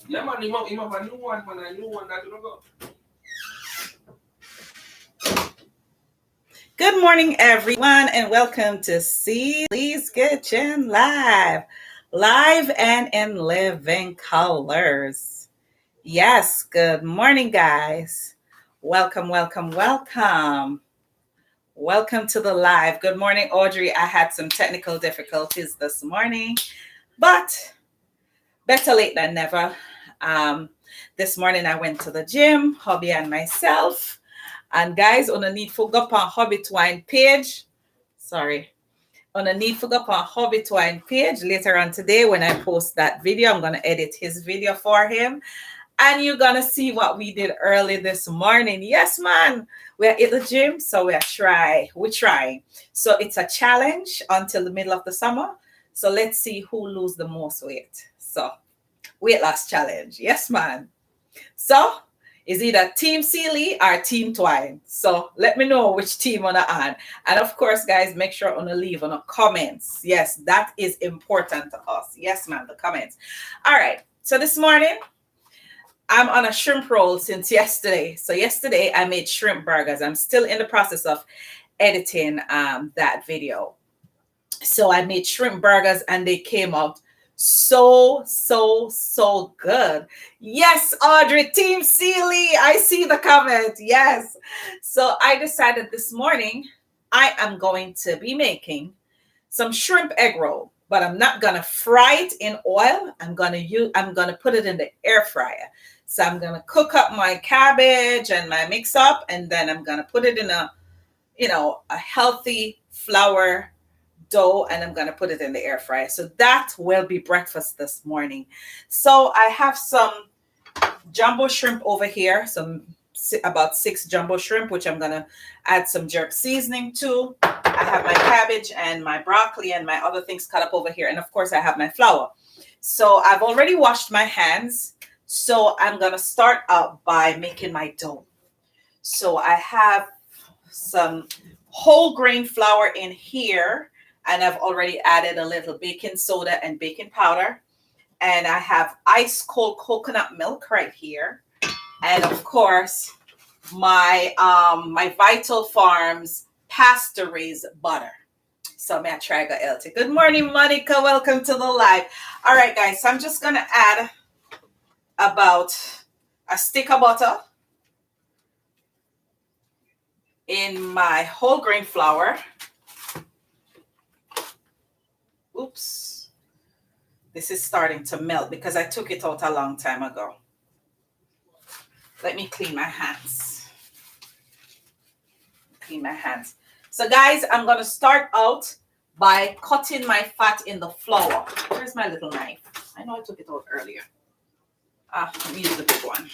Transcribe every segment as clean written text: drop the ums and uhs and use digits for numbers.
Yeah, man, him have a new one, man, a new one that you go. Good morning, everyone, and welcome to Celi's Kitchen Live. Live and in living colors. Yes, good morning, guys. Welcome, welcome, welcome. Welcome to the live. Good morning, Audrey. I had some technical difficulties this morning, but better late than never. Um, this morning I went to the gym, hubby and myself. And guys, on a need for go on Hobby Twine page. Sorry. On a need for go on Hobby Twine page later on today when I post that video. I'm gonna edit his video for him. And you're gonna see what we did early this morning. Yes, man. We're at the gym, so we're trying. So it's a challenge until the middle of the summer. So let's see who lose the most weight. So weight loss challenge. Yes, man. So is either Team Sealy or Team Twine. So let me know which team on the on. And of course, guys, make sure on the leave on the comments. Yes, that is important to us. Yes, ma'am, the comments. All right. So this morning, I'm on a shrimp roll since yesterday. So yesterday I made shrimp burgers. I'm still in the process of editing that video. So I made shrimp burgers and they came out so good. Yes, Audrey, Team Sealy, I see the comment. Yes. So I decided this morning I am going to be making some shrimp egg roll, but I'm not gonna fry it in oil. I'm gonna put it in the air fryer. So I'm gonna cook up my cabbage and my mix up, and then I'm gonna put it in a healthy flour dough, and I'm going to put it in the air fryer. So that will be breakfast this morning. So I have some jumbo shrimp over here, about 6 jumbo shrimp, which I'm going to add some jerk seasoning to. I have my cabbage and my broccoli and my other things cut up over here. And of course, I have my flour. So I've already washed my hands. So I'm going to start out by making my dough. So I have some whole grain flour in here. And I've already added a little baking soda and baking powder. And I have ice cold coconut milk right here. And of course, my Vital Farms pasture raised butter. So may I try go LT. Good morning, Monica. Welcome to the live. All right, guys. So I'm just gonna add about a stick of butter in my whole grain flour. Oops, this is starting to melt because I took it out a long time ago. Let me clean my hands. So guys, I'm going to start out by cutting my fat in the flour. Where's my little knife? I know I took it out earlier. Let me use the big one.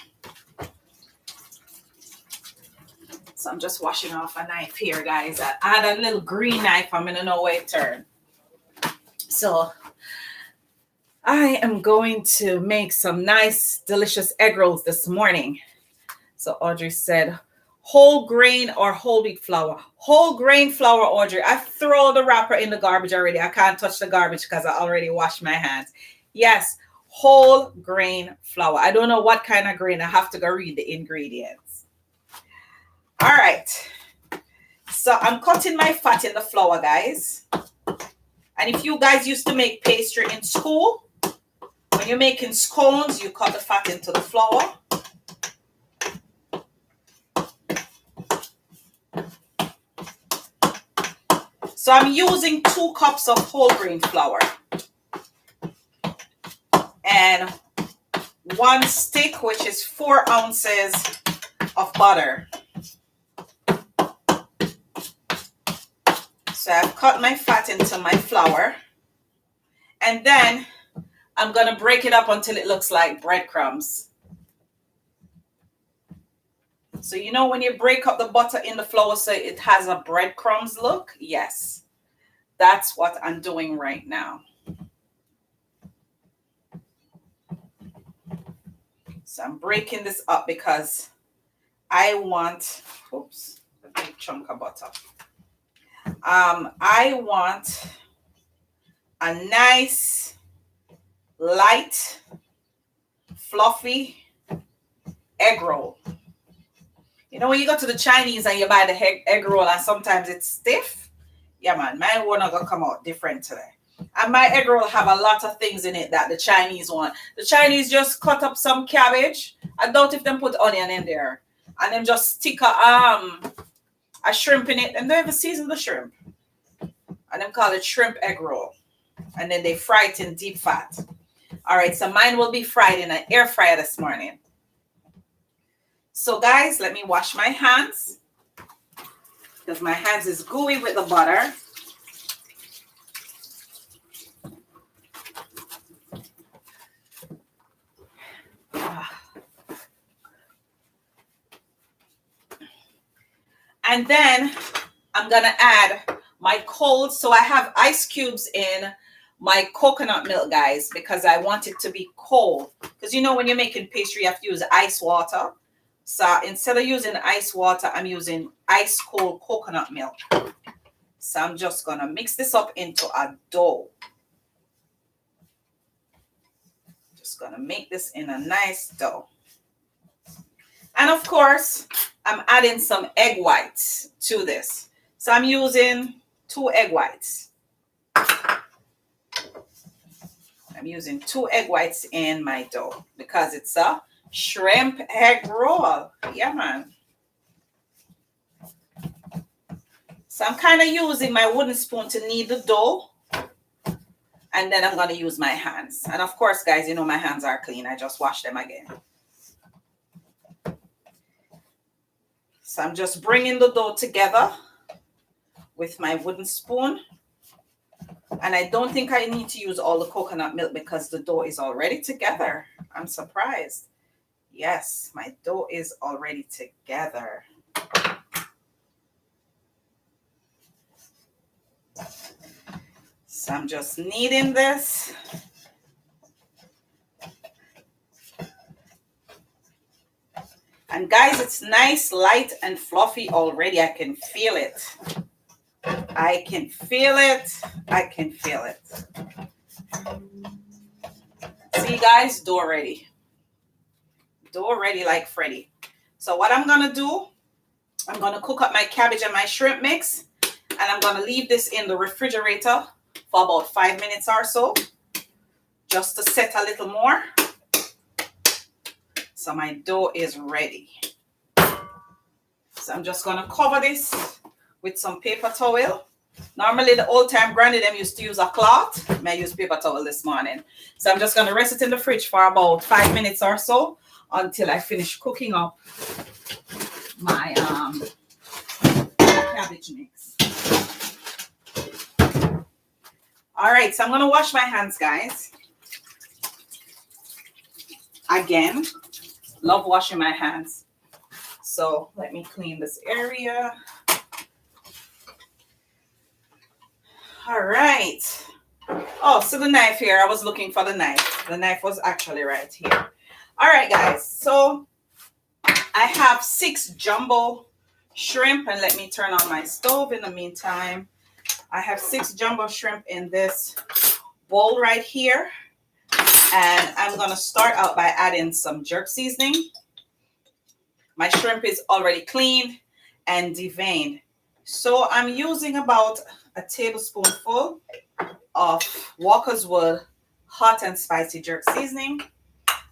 So I'm just washing off a knife here, guys. I had a little green knife. I'm going to know where it turned. So I am going to make some nice, delicious egg rolls this morning. So Audrey said, whole grain or whole wheat flour? Whole grain flour, Audrey. I throw the wrapper in the garbage already. I can't touch the garbage because I already washed my hands. Yes, whole grain flour. I don't know what kind of grain. I have to go read the ingredients. All right. So I'm cutting my fat in the flour, guys. And if you guys used to make pastry in school, when you're making scones, you cut the fat into the flour. So I'm using 2 cups of whole grain flour and 1 stick, which is 4 ounces of butter. So I've cut my fat into my flour, and then I'm going to break it up until it looks like breadcrumbs. So you know when you break up the butter in the flour so it has a breadcrumbs look? Yes, that's what I'm doing right now. So I'm breaking this up because I want, oops, a big chunk of butter. I want a nice light fluffy egg roll. You know, when you go to the Chinese and you buy the egg roll and sometimes it's stiff. Yeah, man, mine won't gonna come out different today. And my egg roll have a lot of things in it that the Chinese want. The Chinese just cut up some cabbage. I doubt if them put onion in there. And then just stick a shrimp in it. And they ever season the shrimp. And them call it shrimp egg roll. And then they fry it in deep fat. All right, so mine will be fried in an air fryer this morning. So guys, let me wash my hands. Because my hands is gooey with the butter. And then I'm going to add my cold. So I have ice cubes in my coconut milk, guys, because I want it to be cold. Because you know when you're making pastry, you have to use ice water. So instead of using ice water, I'm using ice cold coconut milk. So I'm just going to mix this up into a dough. Just going to make this in a nice dough. And of course, I'm adding some egg whites to this. So I'm using 2 egg whites. I'm using 2 egg whites in my dough because it's a shrimp egg roll. Yeah, man. So I'm kind of using my wooden spoon to knead the dough. And then I'm going to use my hands. And of course, guys, you know my hands are clean. I just wash them again. So I'm just bringing the dough together with my wooden spoon. And I don't think I need to use all the coconut milk because the dough is already together. I'm surprised. Yes, my dough is already together. So I'm just kneading this. And guys, it's nice, light, and fluffy already. I can feel it. I can feel it. I can feel it. See, guys, dough ready. Dough ready like Freddy. So what I'm going to do, I'm going to cook up my cabbage and my shrimp mix. And I'm going to leave this in the refrigerator for about 5 minutes or so. Just to set a little more. So my dough is ready. So I'm just going to cover this with some paper towel. Normally the old time granny them used to use a cloth. I use paper towel this morning. So I'm just going to rest it in the fridge for about 5 minutes or so until I finish cooking up my cabbage mix. All right, so I'm going to wash my hands, guys. Again, love washing my hands. So let me clean this area. All right. Oh, so the knife here. I was looking for the knife. The knife was actually right here. All right, guys. So I have 6 jumbo shrimp. And let me turn on my stove in the meantime. I have 6 jumbo shrimp in this bowl right here. And I'm going to start out by adding some jerk seasoning. My shrimp is already cleaned and deveined. So I'm using about a tablespoonful of Walker's Wood hot and spicy jerk seasoning.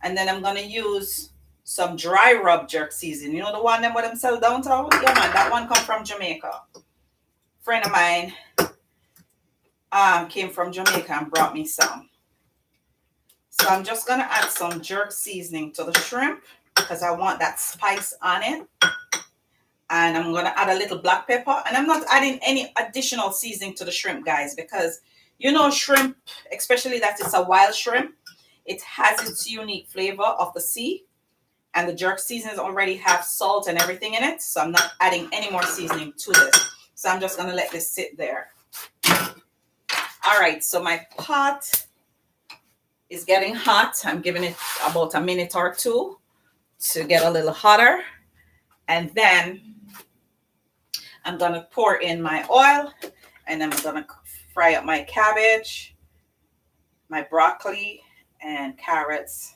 And then I'm going to use some dry rub jerk seasoning. You know the one them what them sell downtown? Yeah, man, that one come from Jamaica. Friend of mine came from Jamaica and brought me some. So I'm just going to add some jerk seasoning to the shrimp because I want that spice on it. And I'm going to add a little black pepper. And I'm not adding any additional seasoning to the shrimp, guys, because you know shrimp, especially that it's a wild shrimp, it has its unique flavor of the sea. And the jerk seasonings already have salt and everything in it. So I'm not adding any more seasoning to this. So I'm just going to let this sit there. All right, so my pot is getting hot. I'm giving it about a minute or 2 to get a little hotter. And then I'm going to pour in my oil. And I'm going to fry up my cabbage, my broccoli, and carrots.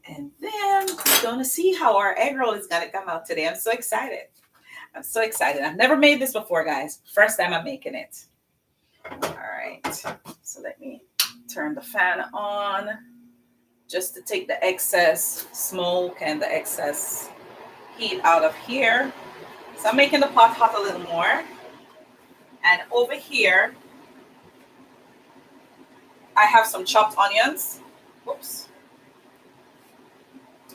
And then we're going to see how our egg roll is going to come out today. I'm so excited. I'm so excited. I've never made this before, guys. First time I'm making it. All right. So let me turn the fan on just to take the excess smoke and the excess heat out of here. So I'm making the pot hot a little more. And over here, I have some chopped onions. Whoops.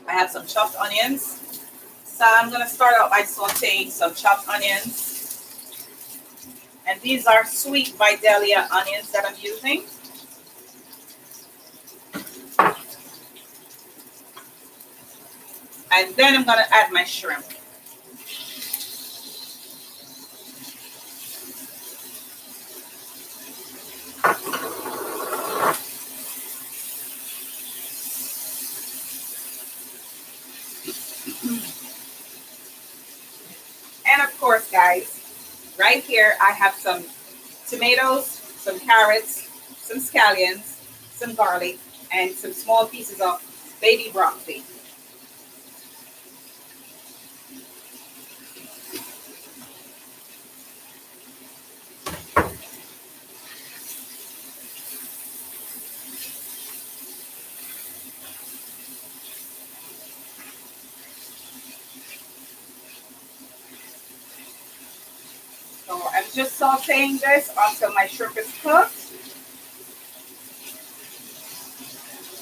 I have some chopped onions. So I'm going to start out by sauteing some chopped onions. And these are sweet Vidalia onions that I'm using. And then I'm going to add my shrimp. And of course, guys, right here I have some tomatoes, some carrots, some scallions, some garlic, and some small pieces of baby broccoli. So I'm just sauteing this until my shrimp is cooked.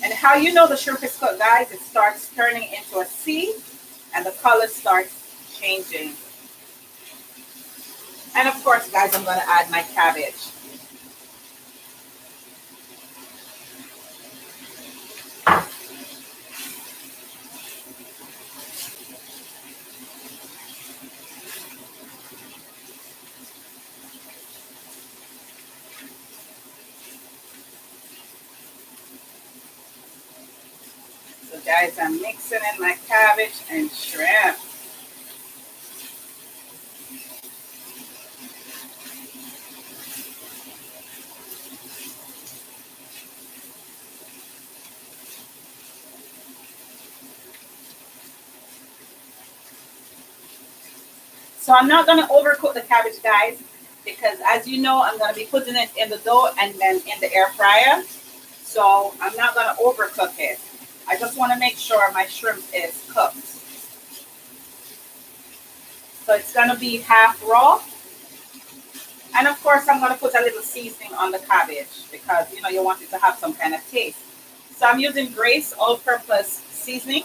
And how you know the shrimp is cooked, guys, it starts turning into a C and the color starts changing. And of course, guys, I'm going to add my cabbage. So guys, I'm mixing in my cabbage and shrimp. So I'm not going to overcook the cabbage, guys, because as you know, I'm going to be putting it in the dough and then in the air fryer. So I'm not going to overcook it. I just want to make sure my shrimp is cooked. So it's going to be half raw. And of course, I'm going to put a little seasoning on the cabbage because, you know, you want it to have some kind of taste. So I'm using Grace all-purpose seasoning.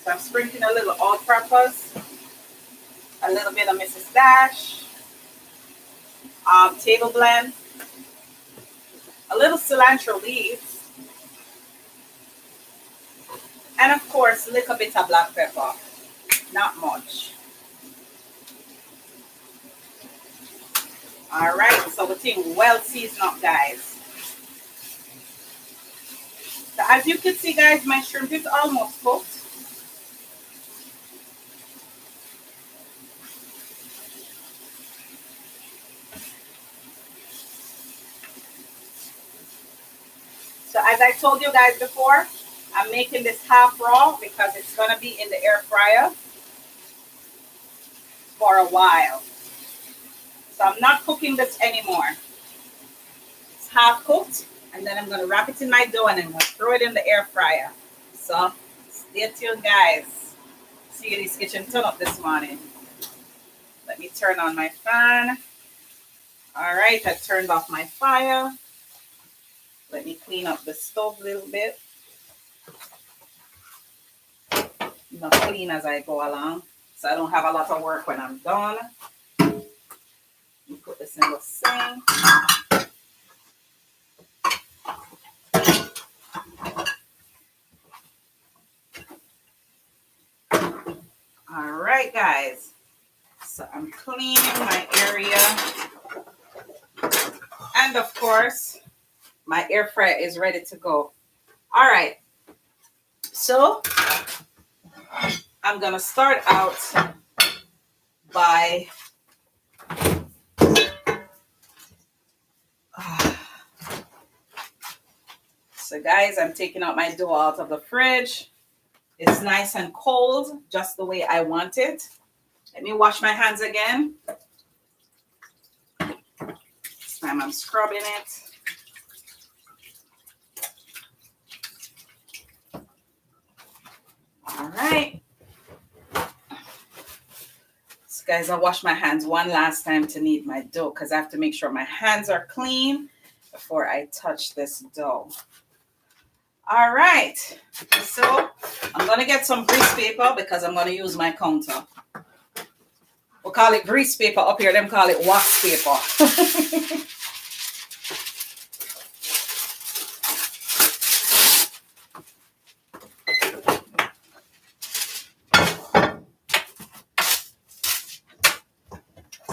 So I'm sprinkling a little all-purpose, a little bit of Mrs. Dash, table blend, a little cilantro leaves, and of course, a little bit of black pepper, not much. All right, so the thing well seasoned up, guys. So as you can see, guys, my shrimp is almost cooked. So as I told you guys before, I'm making this half raw because it's going to be in the air fryer for a while. So I'm not cooking this anymore. It's half cooked, and then I'm going to wrap it in my dough and I'm going to throw it in the air fryer. So stay tuned, guys. See you this kitchen turn up this morning. Let me turn on my fan. All right, I turned off my fire. Let me clean up the stove a little bit. Not clean as I go along, so I don't have a lot of work when I'm done. Let me put this in the sink. All right, guys. So I'm cleaning my area. And of course, my air fryer is ready to go. All right. So I'm going to start out by So guys, I'm taking out my dough out of the fridge. It's nice and cold, just the way I want it. Let me wash my hands again. This time I'm scrubbing it. All right. So guys, I wash my hands one last time to knead my dough because I have to make sure my hands are clean before I touch this dough. All right. So I'm going to get some grease paper because I'm going to use my counter. We'll call it grease paper up here. Them call it wax paper.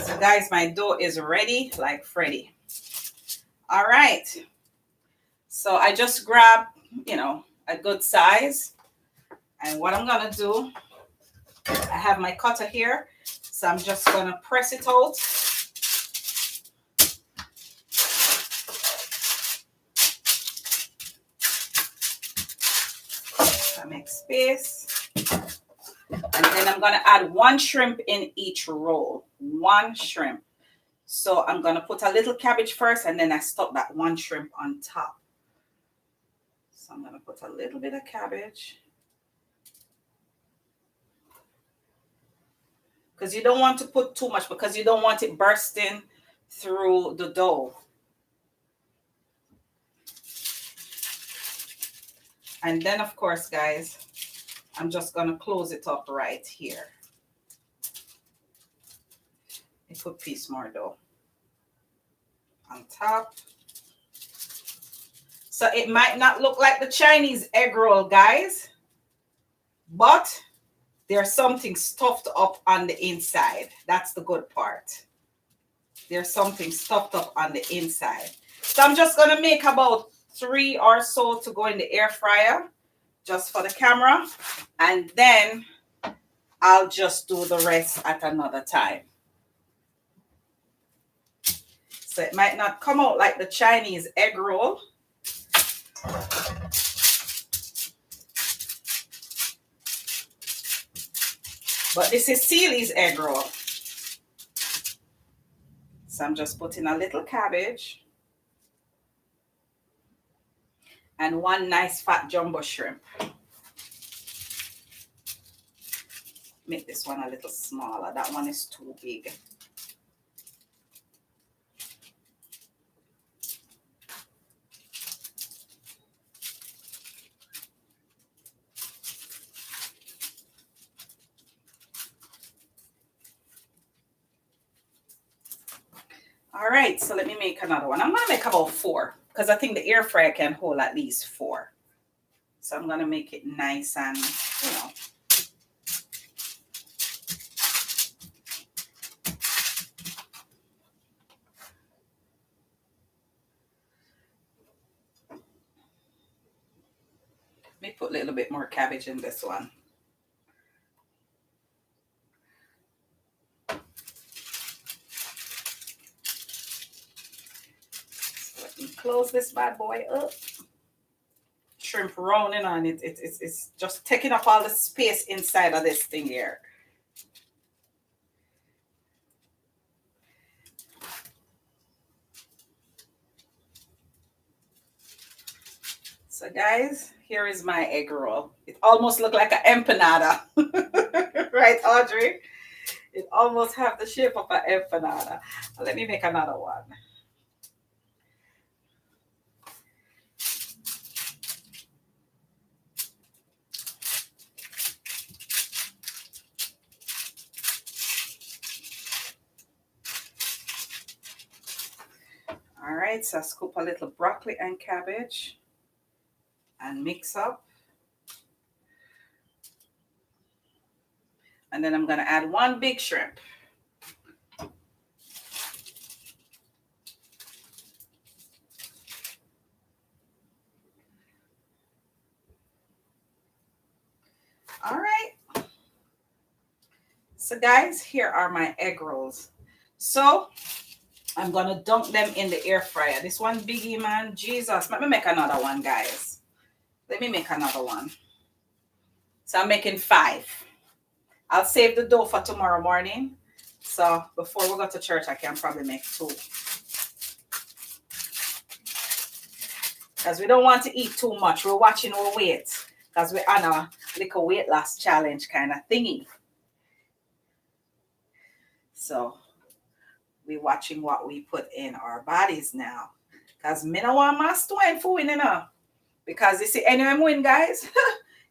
So guys, my dough is ready like Freddy. All right. So I just grab, a good size. And what I'm going to do, I have my cutter here. So I'm just going to press it out. I make space. And then I'm going to add 1 shrimp in each roll. 1 shrimp. So I'm going to put a little cabbage first and then I stuck that 1 shrimp on top. So I'm going to put a little bit of cabbage. Because you don't want to put too much because you don't want it bursting through the dough. And then, of course, guys, I'm just going to close it up right here. I put a piece more dough on top. So it might not look like the Chinese egg roll, guys, but there's something stuffed up on the inside. That's the good part. There's something stuffed up on the inside. So I'm just going to make about 3 or so to go in the air fryer just for the camera. And then I'll just do the rest at another time. So it might not come out like the Chinese egg roll. But this is Sealy's egg roll. So I'm just putting a little cabbage and 1 nice fat jumbo shrimp. Make this one a little smaller. That one is too big. All right, so let me make another one. I'm going to make about 4 because I think the air fryer can hold at least 4. So I'm going to make it nice and, Let me put a little bit more cabbage in this one. Close this bad boy up. Shrimp rounding on it. It's just taking up all the space inside of this thing here. So guys, here is my egg roll. It almost looks like an empanada. Right, Audrey? It almost have the shape of an empanada. Let me make another one. All right, so I scoop a little broccoli and cabbage and mix up. And then I'm going to add 1 big shrimp. All right. So guys, here are my egg rolls. So I'm going to dunk them in the air fryer. This one biggie, man. Jesus. Let me make another one, guys. Let me make another one. So I'm making 5. I'll save the dough for tomorrow morning. So before we go to church, I can probably make 2. Because we don't want to eat too much. We're watching our weight. Because we're on a little weight loss challenge kind of thingy. So we're watching what we put in our bodies now. Because me no want my stone for winning now. Because you see, anyway, I'm win, guys.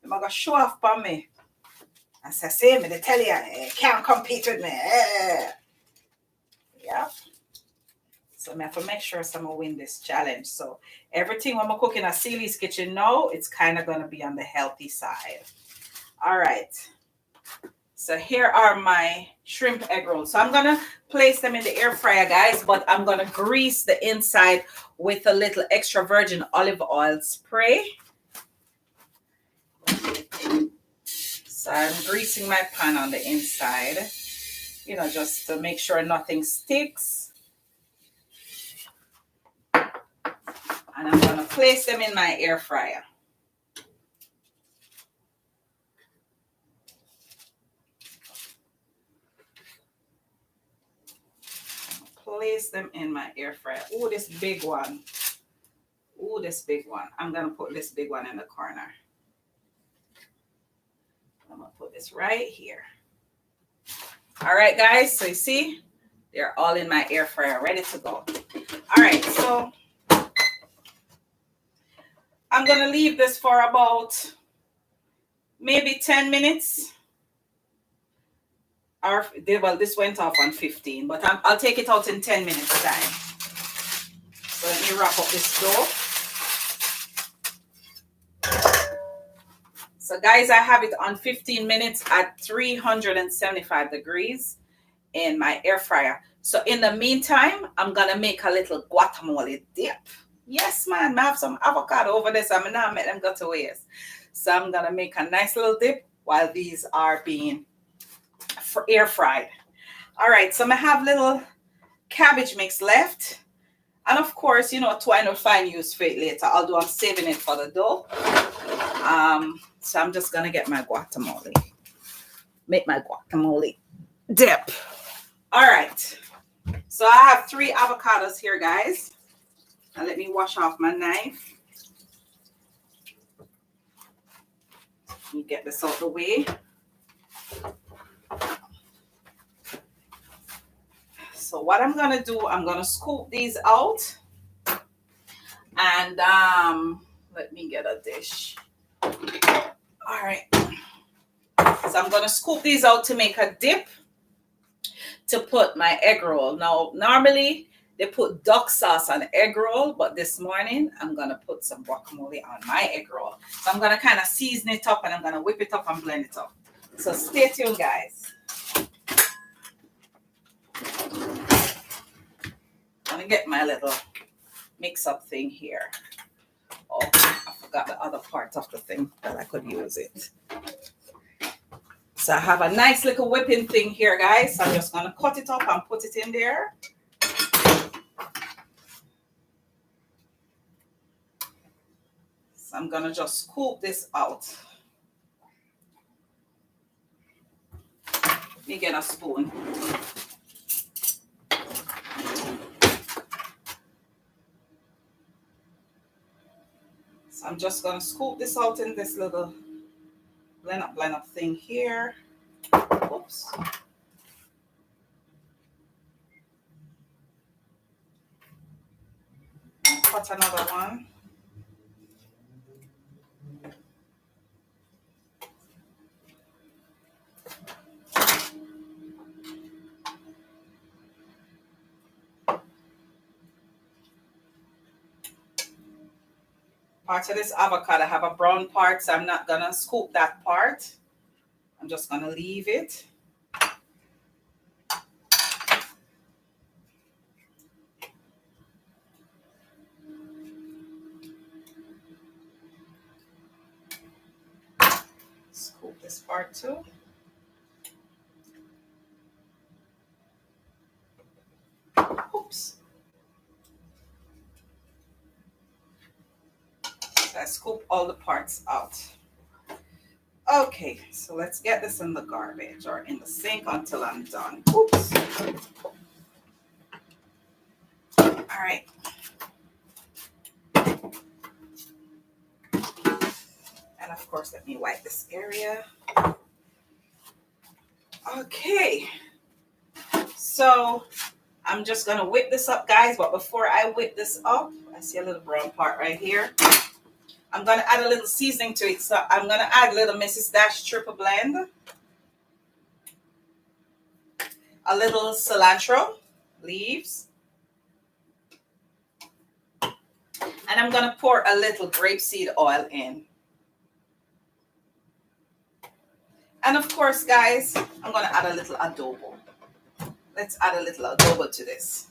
You're going to show off for me. I say, me, they tell you, can't compete with me. Yeah. So I have to make sure someone win this challenge. So everything when I'm cooking at Celie's kitchen now, it's kind of going to be on the healthy side. All right. So here are my shrimp egg rolls. So I'm going to place them in the air fryer, guys, but I'm going to grease the inside with a little extra virgin olive oil spray. So I'm greasing my pan on the inside, you know, just to make sure nothing sticks. And I'm going to place them in my air fryer. Place them in my air fryer. Oh, this big one. Oh, this big one. I'm going to put this big one in the corner. I'm going to put this right here. All right, guys. So you see, they're all in my air fryer, ready to go. All right, so I'm going to leave this for about maybe 10 minutes. Or, well, this went off on 15, but I'll take it out in 10 minutes time. So let me wrap up this dough. So guys, I have it on 15 minutes at 375 degrees in my air fryer. So in the meantime, I'm going to make a little guacamole dip. Yes, man, I have some avocado over there, so I'm not make them go to waste. So I'm going to make a nice little dip while these are being air fried. All right, so I have little cabbage mix left. And of course, you know, twine will find use for it later. Although I'm saving it for the dough. So I'm just gonna get my guacamole. Make my guacamole dip. All right. So I have 3 avocados here, guys. Now let me wash off my knife. Let me get this out of the way. So what I'm gonna do, I'm gonna scoop these out. And let me get a dish. All right. So I'm going to scoop these out to make a dip to put my egg roll. Now, normally they put duck sauce on egg roll, but this morning I'm going to put some guacamole on my egg roll. So I'm going to kind of season it up and I'm going to whip it up and blend it up. So stay tuned, guys. I'm going to get my little mix-up thing here. Oh, I forgot the other part of the thing that I could use it. So I have a nice little whipping thing here, guys. So I'm just going to cut it up and put it in there. So I'm going to just scoop this out. Let me get a spoon. So I'm just going to scoop this out in this little blend up thing here. Oops. And cut another one. Part of this avocado, I have a brown part, so I'm not going to scoop that part. I'm just going to leave it. Scoop this part too. Oops. I scoop all the parts out. Okay, so let's get this in the garbage or in the sink until I'm done. Oops. All right. And of course, let me wipe this area. Okay. So I'm just going to whip this up, guys. But before I whip this up, I see a little brown part right here. I'm going to add a little seasoning to it. So I'm going to add a little Mrs. Dash triple blend. A little cilantro leaves. And I'm going to pour a little grapeseed oil in. And of course, guys, I'm going to add a little adobo. Let's add a little adobo to this.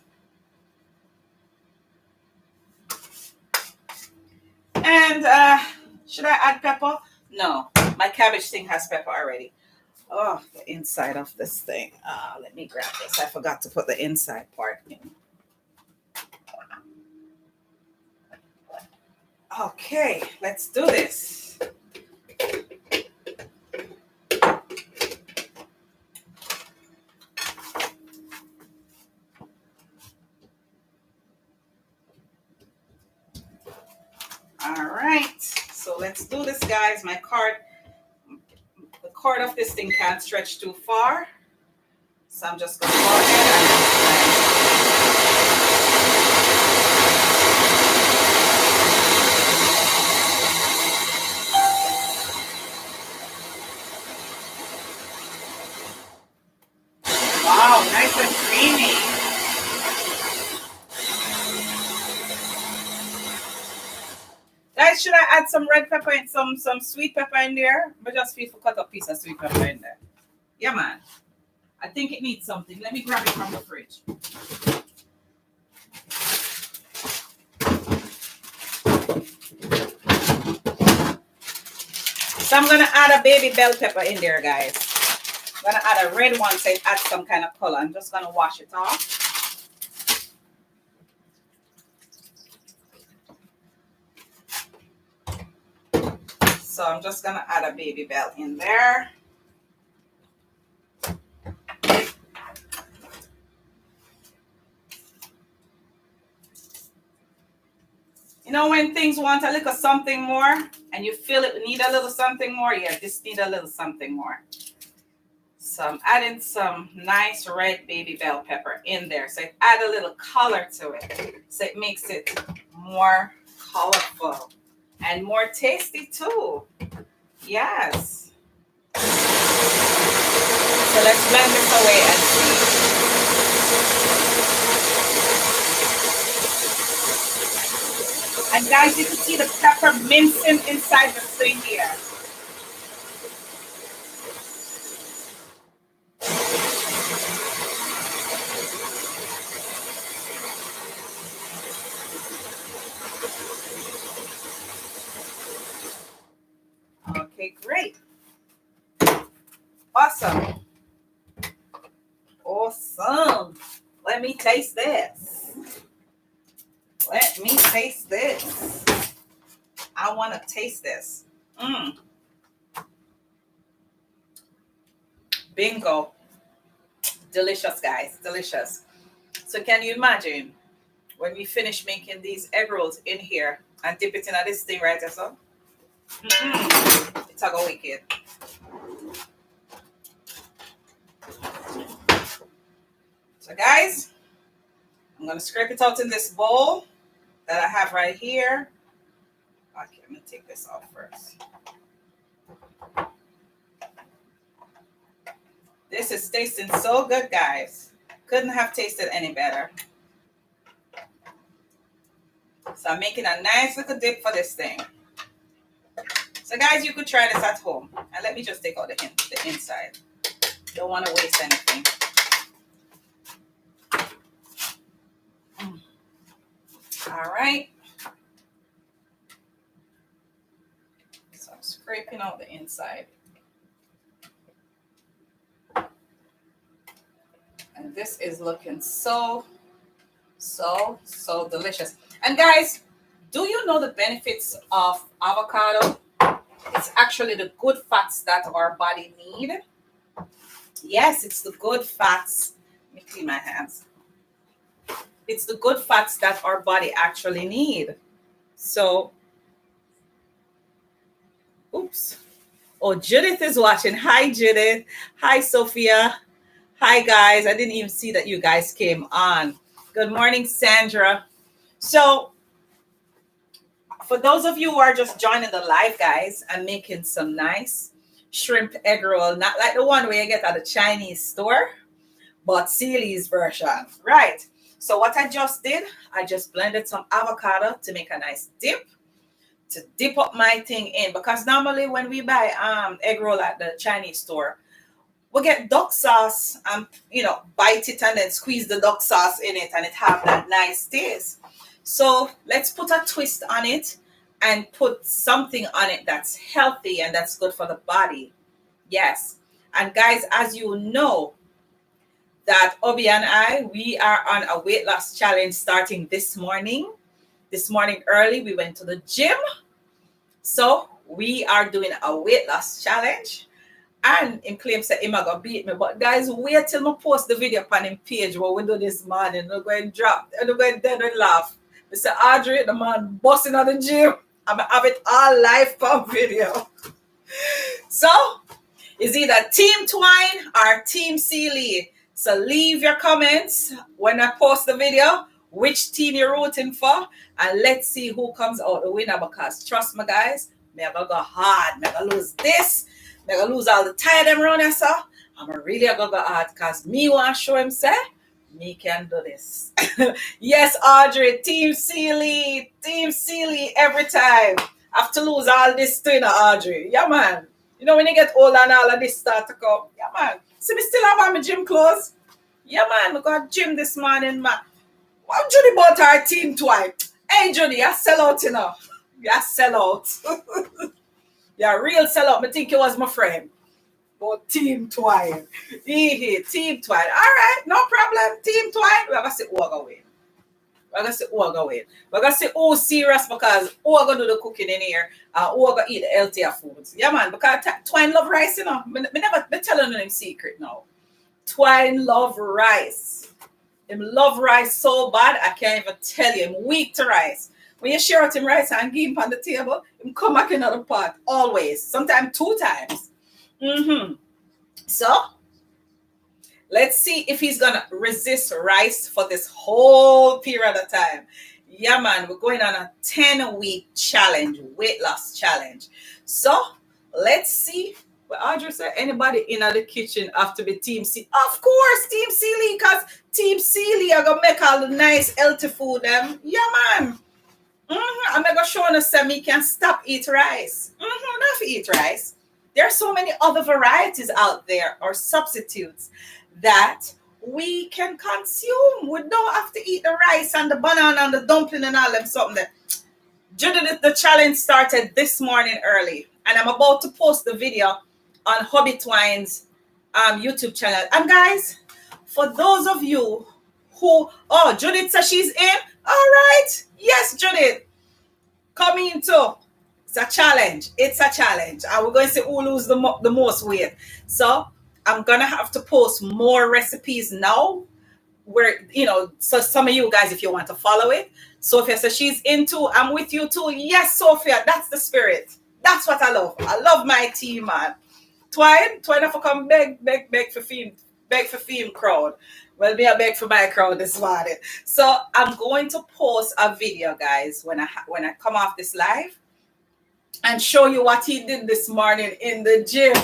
And should I add pepper? No, my cabbage thing has pepper already. Oh, the inside of this thing. Let me grab this. I forgot to put the inside part in. Okay, let's do this. All right, so let's do this, guys. The cord of this thing can't stretch too far. So I'm just going to go ahead and wow, nice and creamy. Guys, should I add some red pepper and some sweet pepper in there? But just feel for cut a piece of sweet pepper in there. Yeah, man. I think it needs something. Let me grab it from the fridge. So I'm going to add a baby bell pepper in there, guys. I'm going to add a red one so it adds some kind of color. I'm just going to wash it off. So I'm just going to add a baby bell in there. You know when things want a little something more and you feel it need a little something more? Yeah, this need a little something more. So I'm adding some nice red baby bell pepper in there. So it add a little color to it. So it makes it more colorful and more tasty too. Yes. So let's blend this away and see. And guys, you can see the pepper mincing inside the thing here. Okay, great. Awesome. Awesome. Let me taste this. Let me taste this. I want to taste this. Bingo. Delicious, guys. Delicious. So can you imagine when we finish making these egg rolls in here and dip it in this thing right there? So it's a go wicked. So guys, I'm going to scrape it out in this bowl that I have right here. Okay, I'm going to take this off first. This is tasting so good, guys. Couldn't have tasted any better. So I'm making a nice little dip for this thing. So guys, you could try this at home. And let me just take out the inside. Don't want to waste anything. All right. So I'm scraping out the inside. And this is looking so delicious. And guys, Do you know the benefits of avocado? It's actually the good fats that our body need. Yes, it's the good fats. Let me clean my hands. It's the good fats that our body actually need. So, oops. Oh, Judith is watching. Hi, Judith. Hi, Sophia. Hi, guys. I didn't even see that you guys came on. Good morning, Sandra. So, for those of you who are just joining the live, guys, I'm making some nice shrimp egg roll, not like the one where you get at the Chinese store, but Sealy's version. Right. So what I just did, I just blended some avocado to make a nice dip, to dip up my thing in, because normally when we buy egg roll at the Chinese store, we get duck sauce and bite it and then squeeze the duck sauce in it and it have that nice taste. So let's put a twist on it and put something on it that's healthy and that's good for the body. Yes. And guys, as you know, that Obi and I, we are on a weight loss challenge starting this morning. This morning early, we went to the gym. So we are doing a weight loss challenge. And him claims that him gonna beat me. But guys, wait till I post the video on him page where we do this morning. We're going to drop, and we're going dead and laugh. Mr. Audrey, the man busting out the gym. I'm gonna have it all live on video. So is either Team Twine or Team Sealy. So leave your comments when I post the video, which team you're rooting for, and let's see who comes out the winner, because trust me, guys, me gonna go hard. Me gonna lose this. Me gonna lose all the tie them around here, so I'm really gonna go hard, because me want to show him, say, me can do this. Yes, Audrey, Team Sealy every time. I have to lose all this to Audrey. Yeah, man. You know, when you get old and all of this start to come, yeah, man. See, me still have on my gym clothes. Yeah, man. I got gym this morning, man. Well, Judy bought our Team Twine. Hey, Judy, you sell out, you know. You sell out. You're a real sell out. I think it was my friend. But Team Twine. Team Twine. All right, no problem. Team Twine. We're going to say, oh, go away. We're going to say, oh, go away. We're going to say, oh, serious, because oh, going to do the cooking in here. Oh, going to eat the healthier foods. Yeah, man, because Twine love rice, you know. I never telling them secret now. Twine love rice. Him love rice so bad, I can't even tell you. Him weak to rice. When you share out him rice and give him on the table, him come back in another pot. Always. Sometimes 2 times. So, let's see if he's going to resist rice for this whole period of time. Yeah, man, we're going on a 10-week challenge, weight loss challenge. So, let's see. Well, Audrey said, anybody in the kitchen have to be Team Sealy? Of course, Team Sealy, because Team Sealy are going to make all the nice, healthy food. Yeah, man. I'm going to show you so me can stop eat rice. Not eat rice. There are so many other varieties out there, or substitutes, that we can consume. We don't have to eat the rice and the banana and the dumpling and all them something there. Judy, the challenge started this morning early, and I'm about to post the video on Hobby Twine's YouTube channel. And guys, for those of you who, oh, Judith says she's in. All right. Yes, Judith. Come in too. It's a challenge. It's a challenge. And we're going to see who lose the most weight. So I'm going to have to post more recipes now, where, so some of you guys, if you want to follow it. Sophia says she's into, I'm with you too. Yes, Sophia, that's the spirit. That's what I love. I love my team, man. Twine have to come beg for fame crowd. Well, me I beg for my crowd this morning. So I'm going to post a video, guys, when I come off this live, and show you what he did this morning in the gym.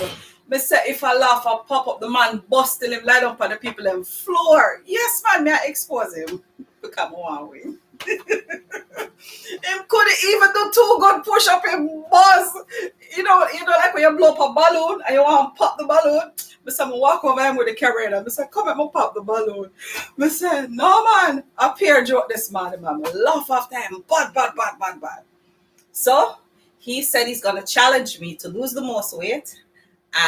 Me say, if I laugh, I'll pop up the man, busting him, light up on the people on the floor. Yes, man, may I expose him? Become one way. Him couldn't even do 2 good push-up and buzz. You know, like when you blow up a balloon and you want to pop the balloon. I say, walk over him with the carrot. I say, come and pop the balloon. I say, no, man. I peer joke this morning, man. I laugh after him. Bad. So, he said he's going to challenge me to lose the most weight,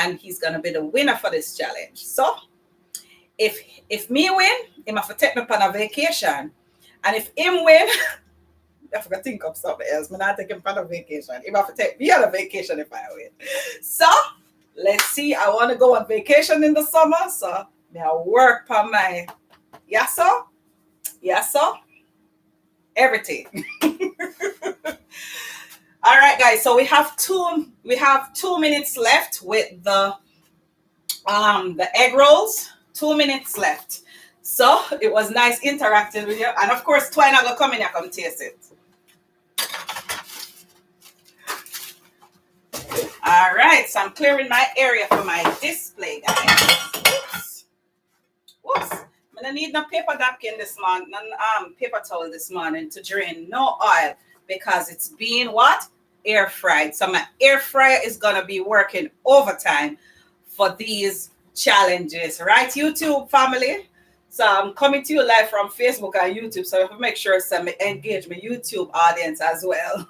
and he's going to be the winner for this challenge. So, if me win, he have to take me on a vacation. And if him win, I forgot to think of something else. I'm not taking part of vacation. If I have to take me on a vacation if I win. So let's see. I want to go on vacation in the summer. So I'll work on my yes, sir. Everything. All right, guys. So we have 2 minutes left with the egg rolls. 2 minutes left. So it was nice interacting with you. And of course, Twine I gonna come in and come taste it. All right, so I'm clearing my area for my display, guys. Whoops. I don't need no paper napkin this morning, no paper towel this morning to drain no oil because it's being what? Air fried. So my air fryer is gonna be working overtime for these challenges, right, YouTube family? So I'm coming to you live from Facebook and YouTube, so I have to make sure some engage my YouTube audience as well.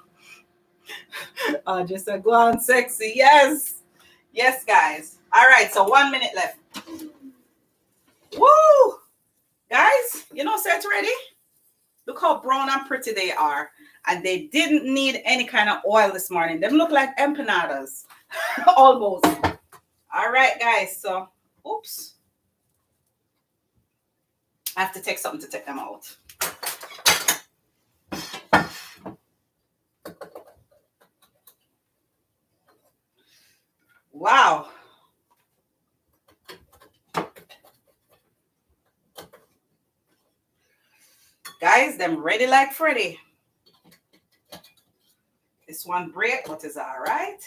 Just a go on sexy. Yes, guys. All right, so 1 minute left. Woo, guys, so it's ready. Look how brown and pretty they are, and they didn't need any kind of oil this morning. They look like empanadas, almost. All right, guys. So, oops, I have to take something to take them out. Wow. Guys, them ready like Freddy. This one break, but it's all right.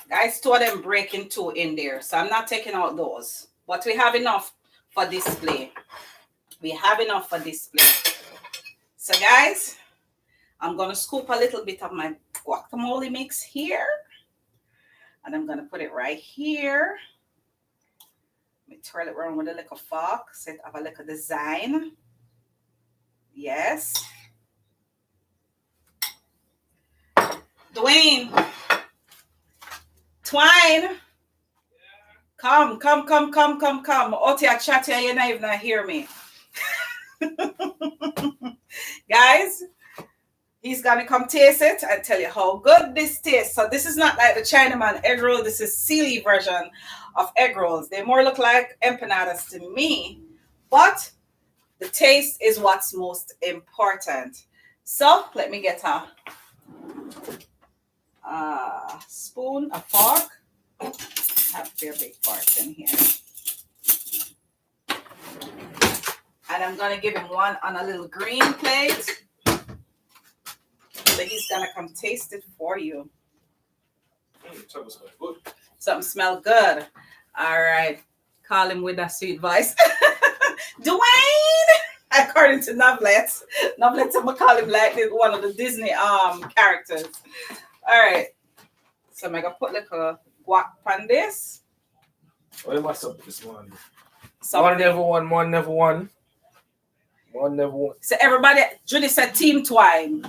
Guys, two of them breaking two in there, so I'm not taking out those. But we have enough for display. We have enough for display. So, guys, I'm going to scoop a little bit of my guacamole mix here. And I'm going to put it right here. Let me twirl it around with a little fork so it have a little design. Yes. Dwayne. Twine. Come. Oti a chat here, you not even hear me. Guys, he's gonna come taste it and tell you how good this tastes. So this is not like the Chinaman egg roll. This is silly version of egg rolls. They more look like empanadas to me, but the taste is what's most important. So let me get a spoon, a fork. I have a big fork in here. And I'm going to give him one on a little green plate. So he's going to come taste it for you. Something smells good. Something smells good. All right. Call him with that sweet voice. Dwayne! According to Novlet. Novlet, I'm going to call him like one of the Disney characters. All right. So I'm going to put like a guac on this. Oh, you must up this morning. One never won. One never won. So everybody, Judy said Team Twine.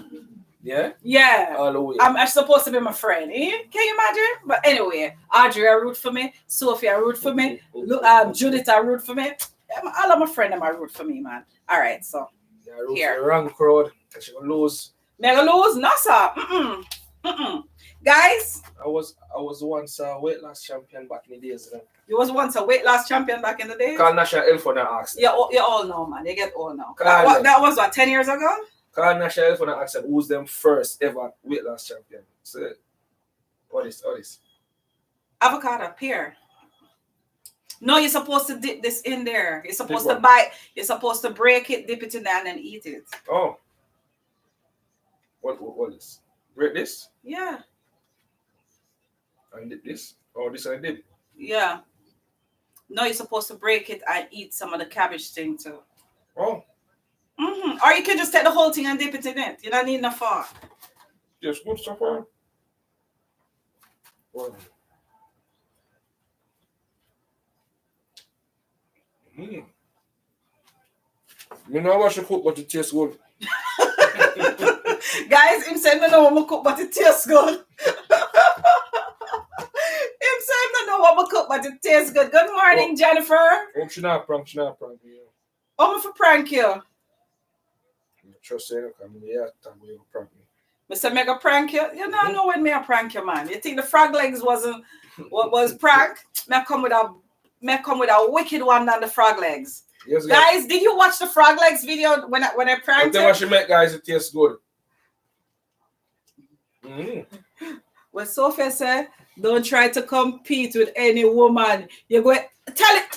Yeah? Yeah. All the way. I'm supposed to be my friend. Eh? Can you imagine? But anyway, Audrey, I root for me. Sophie, I root for me. Judith, I root for me. All of my friends, I root for me, man. All right, so. Yeah, root here. For the wrong crowd. Because you're going to lose. You're going to lose? No, sir. Guys. I was once a weight loss champion back in the days. You was once a weight loss champion back in the days? Call National Health for that ask. You all know, man. You get old now. That was what, 10 years ago? Call National Health for that ask who's them first ever weight loss champion. So, what is? Avocado, pear. No, you're supposed to dip this in there. You're supposed you're supposed to break it, dip it in there, and then eat it. Oh. What is? Break this? Yeah. And dip this? Oh, this I dip? Yeah. No, you're supposed to break it and eat some of the cabbage thing too. Oh. Mm-hmm. Or you can just take the whole thing and dip it in it. You don't need no fork. Yes, good so far. Well. You know what you cook, but it tastes good. Guys, him said, no, know what I cook, but it tastes good. Him said, no, know what I cook, but it tastes good. Good morning, Jennifer. Hope she not prank you. I'm for prank you. I trust you, because I'm going to prank me. Mr. Mega prank you? You don't know when me a prank you, man. You think the frog legs wasn't what was prank? Me come with a wicked one than the frog legs. Yes, guys, did you watch the frog legs video when I pranked you? What she make, guys, it tastes good. Well, Sophia said, don't try to compete with any woman. You're going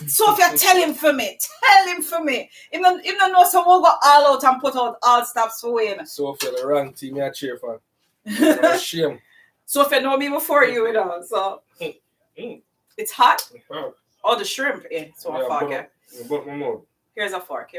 Sophia, tell him for me. Tell him for me. If not know someone go all out and put out all stops for win. Sophia, the wrong team I cheer for. No shame. Sophia know me before you know. So it's hot. Oh, the shrimp. Yeah, so a fork, yeah. Here's a fork.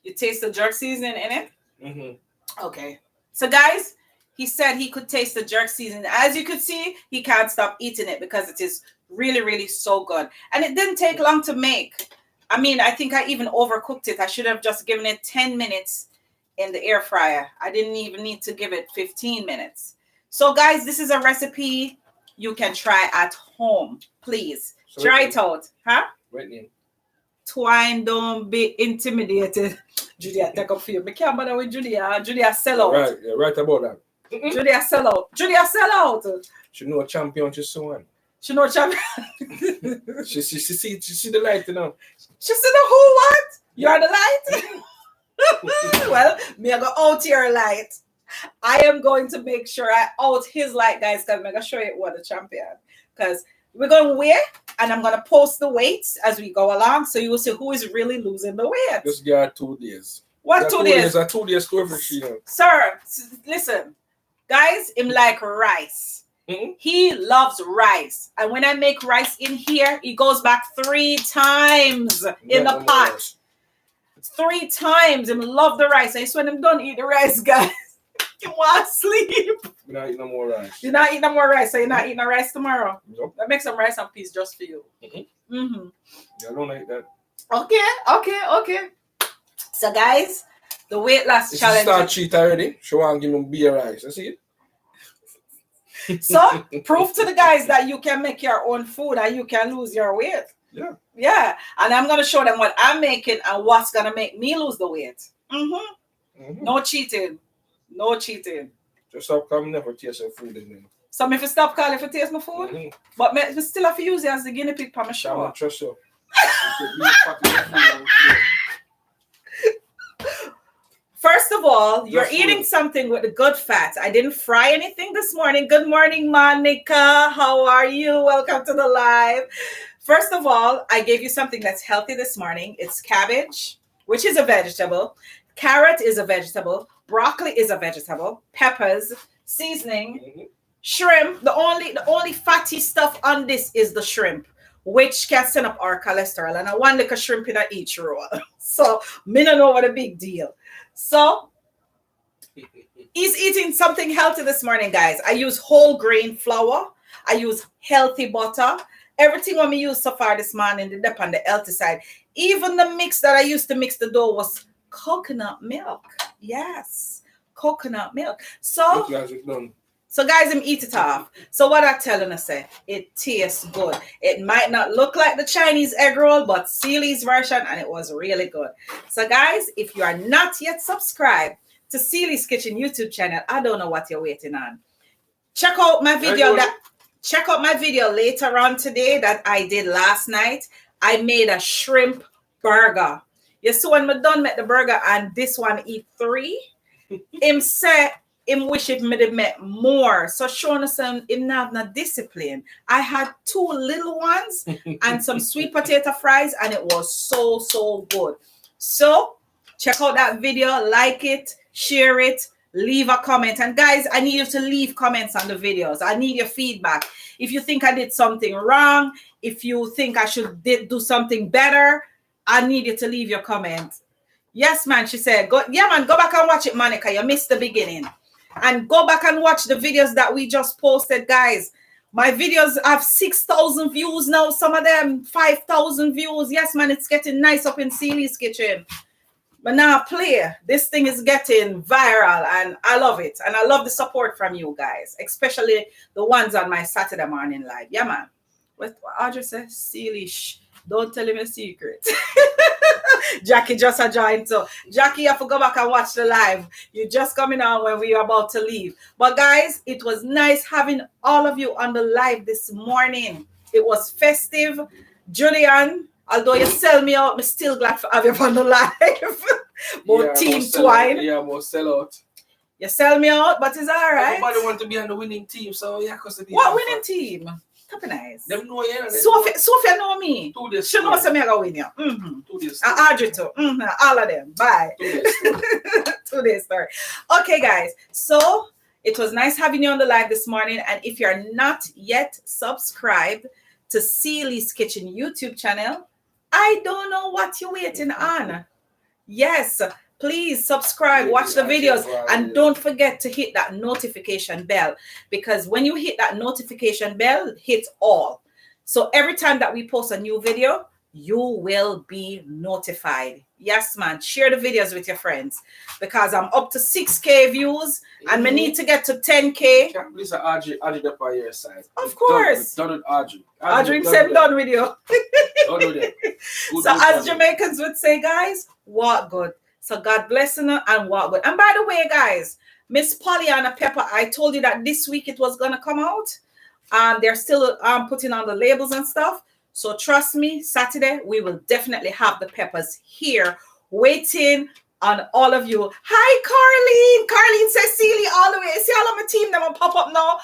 You taste the jerk seasoning in it? Mm-hmm. Okay. So guys, he said he could taste the jerk seasoning. As you could see, he can't stop eating it because it is really, really so good. And it didn't take long to make. I mean, I think I even overcooked it. I should have just given it 10 minutes in the air fryer. I didn't even need to give it 15 minutes. So guys, this is a recipe you can try at home. Please try it out. Huh? Whitney. Twine, don't be intimidated. Julia, take up for you. I can't bother with Julia. Julia sell out. Right, yeah, right about that. Julia sell out. Julia sell out. She know a champion, she's someone. She know a champion. she see the light, you know. She see the who what? You're the light? Well, me I go out your light. I am going to make sure I out his light, guys, because I'm going to show you what the champion. Because we're going to weigh, and I'm going to post the weights as we go along, so you will see who is really losing the weight. Just get 2 days. What 2 days? It's a 2 day store for she. Sir, listen. Guys, him like rice. Mm-hmm. He loves rice. And when I make rice in here, he goes back 3 times in the pot. 3 times. Him love the rice. I just when him done eat the rice, guys. You want to sleep. You're not eating no more rice. You're not eating no more rice, so you're not eating no rice tomorrow. Nope. I make some rice and peas just for you. Mm-hmm. Mm-hmm. Yeah, I don't like that. Okay. So guys, the weight loss challenge. She start cheat already. She want to give me beer rice. You see it? So prove to the guys that you can make your own food and you can lose your weight. Yeah. And I'm gonna show them what I'm making and what's gonna make me lose the weight. Mm-hmm. No cheating. Just stop calling never taste your food again. So if you stop calling for taste my food, but me still have to use it as the guinea pig for my show. I don't trust you. First of all, you're eating something with a good fat. I didn't fry anything this morning. Good morning, Monica. How are you? Welcome to the live. First of all, I gave you something that's healthy this morning. It's cabbage, which is a vegetable. Carrot is a vegetable. Broccoli is a vegetable. Peppers, seasoning, shrimp. The only fatty stuff on this is the shrimp, which can send up our cholesterol. And I want like a shrimp in each roll. So me don't know what a big deal. So he's eating something healthy this morning, guys. I use whole grain flour. I use healthy butter. Everything when we use so far this morning, they dip on the healthy side. Even the mix that I used to mix the dough was coconut milk. Yes, coconut milk. So guys, I'm eat it off. So what I telling us say, it tastes good. It might not look like the Chinese egg roll, but Seely's version, and it was really good. So guys, if you are not yet subscribed to Seely's Kitchen YouTube channel, I don't know what you're waiting on. Check out my video later on today that I did last night. I made a shrimp burger. You see when I done make the burger and this one eat 3, him say him wish it made more. So showing us him not have no discipline. I had 2 little ones and some sweet potato fries and it was so good. So check out that video, like it, share it, leave a comment. And guys, I need you to leave comments on the videos. I need your feedback. If you think I did something wrong, if you think I should do something better, I need you to leave your comment. Yes, man, she said. Go back and watch it, Monica. You missed the beginning. And go back and watch the videos that we just posted, guys. My videos have 6,000 views now. Some of them 5,000 views. Yes, man, it's getting nice up in Seely's Kitchen. But now play. This thing is getting viral and I love it. And I love the support from you guys, especially the ones on my Saturday morning live. Yeah, man. What Audrey says? Sealish. Don't tell him a secret. Jackie just a joined. So Jackie, you have to go back and watch the live. You just coming on when we are about to leave. But guys, it was nice having all of you on the live this morning. It was festive. Julian, although you sell me out, I'm still glad to have you on the live. But Team Twine. Yeah, more sell out. You sell me out, but it's all right. Everybody want to be on the winning team, so yeah, because what winning team? Happy nice. Them know, yeah. Sophia know me. She knows me I go win you. Audrey too. All of them. Bye. 2 days story. Okay, guys. So it was nice having you on the live this morning. And if you're not yet subscribed to Seely's Kitchen YouTube channel, I don't know what you're waiting on. Yes, please subscribe, watch the videos, and don't forget to hit that notification bell, because when you hit that notification bell, hit all. So every time that we post a new video, you will be notified. Yes, man. Share the videos with your friends, because I'm up to 6K views and we need to get to 10K. Can't please Audrey up on your side. Of course. Done with Audrey. Audrey said done with you. Don't do that. So as Jamaicans would say, guys, walk good. So God bless you and walk good. And by the way, guys, Miss Pollyanna Pepper, I told you that this week it was going to come out. They're still putting on the labels and stuff. So trust me, Saturday, we will definitely have the peppers here waiting on all of you. Hi, Carlene. Carlene says, Seely, all the way. See all of my team that will pop up now.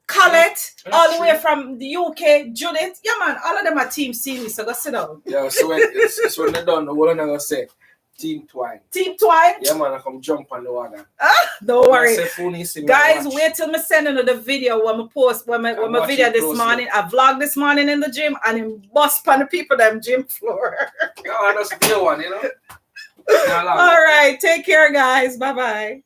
Colette, all the way from the UK. Judith. Yeah, man, all of them are Team Seely, so go sit down. Yeah, so when they're done, what I'm going to say? Team Twine. Team Twine? Yeah, man, I come jump on the water. Don't worry. Guys, wait till me send another video when I post, when my video this morning. I vlog this morning in the gym and I'm bust on the people them gym floor. Yeah, that's the one, you know. All right. Take care, guys. Bye-bye.